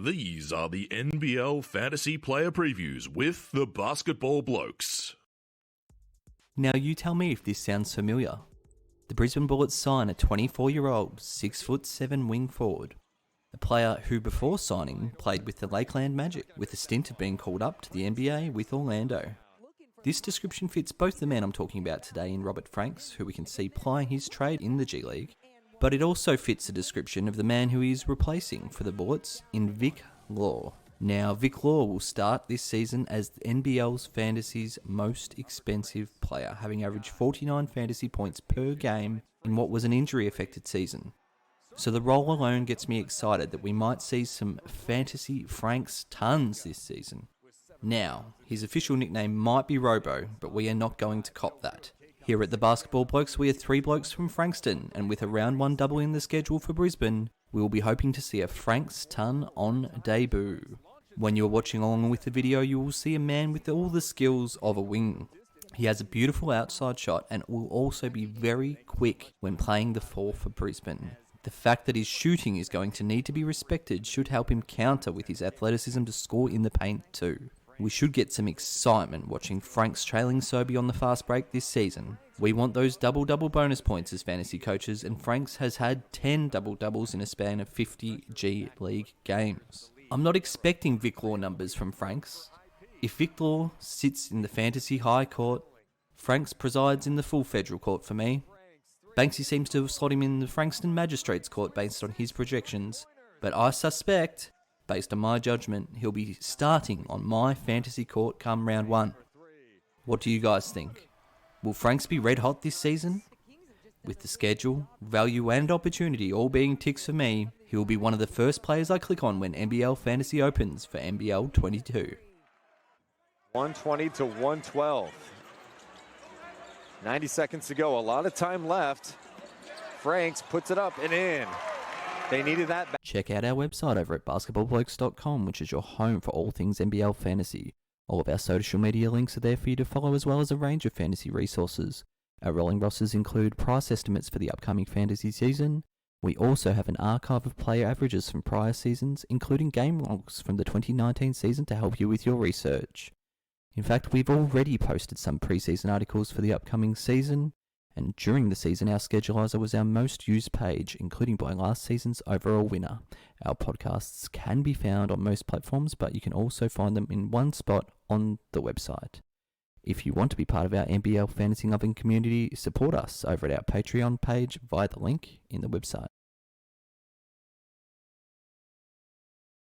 These are the NBL Fantasy player previews with the Basketball Blokes. Now you tell me if this sounds familiar. The Brisbane Bullets sign a 24-year-old, 6'7" wing forward. A player who before signing played with the Lakeland Magic, with a stint of being called up to the NBA with Orlando. This description fits both the man I'm talking about today in Robert Franks, who we can see plying his trade in the G League, but it also fits the description of the man who he is replacing for the Bullets in Vic Law. Now, Vic Law will start this season as NBL's Fantasy's most expensive player, having averaged 49 fantasy points per game in what was an injury-affected season. So the role alone gets me excited that we might see some Fantasy Franks tons this season. Now, his official nickname might be Robo, but we are not going to cop that. Here at the Basketball Blokes, we are three blokes from Frankston, and with a round one double in the schedule for Brisbane, we will be hoping to see a Franks ton on debut. When you're watching along with the video, you will see a man with all the skills of a wing. He has a beautiful outside shot and will also be very quick when playing the four for Brisbane. The fact that his shooting is going to need to be respected should help him counter with his athleticism to score in the paint too. We should get some excitement watching Franks trailing Sobey on the fast break this season. We want those double-double bonus points as fantasy coaches, and Franks has had 10 double-doubles in a span of 50 G League games. I'm not expecting Vic Law numbers from Franks. If Vic Law sits in the fantasy high court, Franks presides in the full federal court for me. Banksy seems to have slot him in the Frankston Magistrates Court based on his projections, but I suspect, based on my judgment, he'll be starting on my fantasy court come round one. What do you guys think? Will Franks be red hot this season? With the schedule, value and opportunity all being ticks for me, he will be one of the first players I click on when NBL Fantasy opens for NBL 22. 120 to 112. 90 seconds to go, a lot of time left. Franks puts it up and in. They needed that. Check out our website over at basketballblokes.com, which is your home for all things NBL Fantasy. All of our social media links are there for you to follow, as well as a range of fantasy resources. Our rolling rosters include price estimates for the upcoming fantasy season. We also have an archive of player averages from prior seasons, including game logs from the 2019 season to help you with your research. In fact, we've already posted some preseason articles for the upcoming season, and during the season our Schedulizer was our most used page, including by last season's overall winner. Our podcasts can be found on most platforms, but you can also find them in one spot on the website. If you want to be part of our NBL Fantasy loving community, support us over at our Patreon page via the link in the website.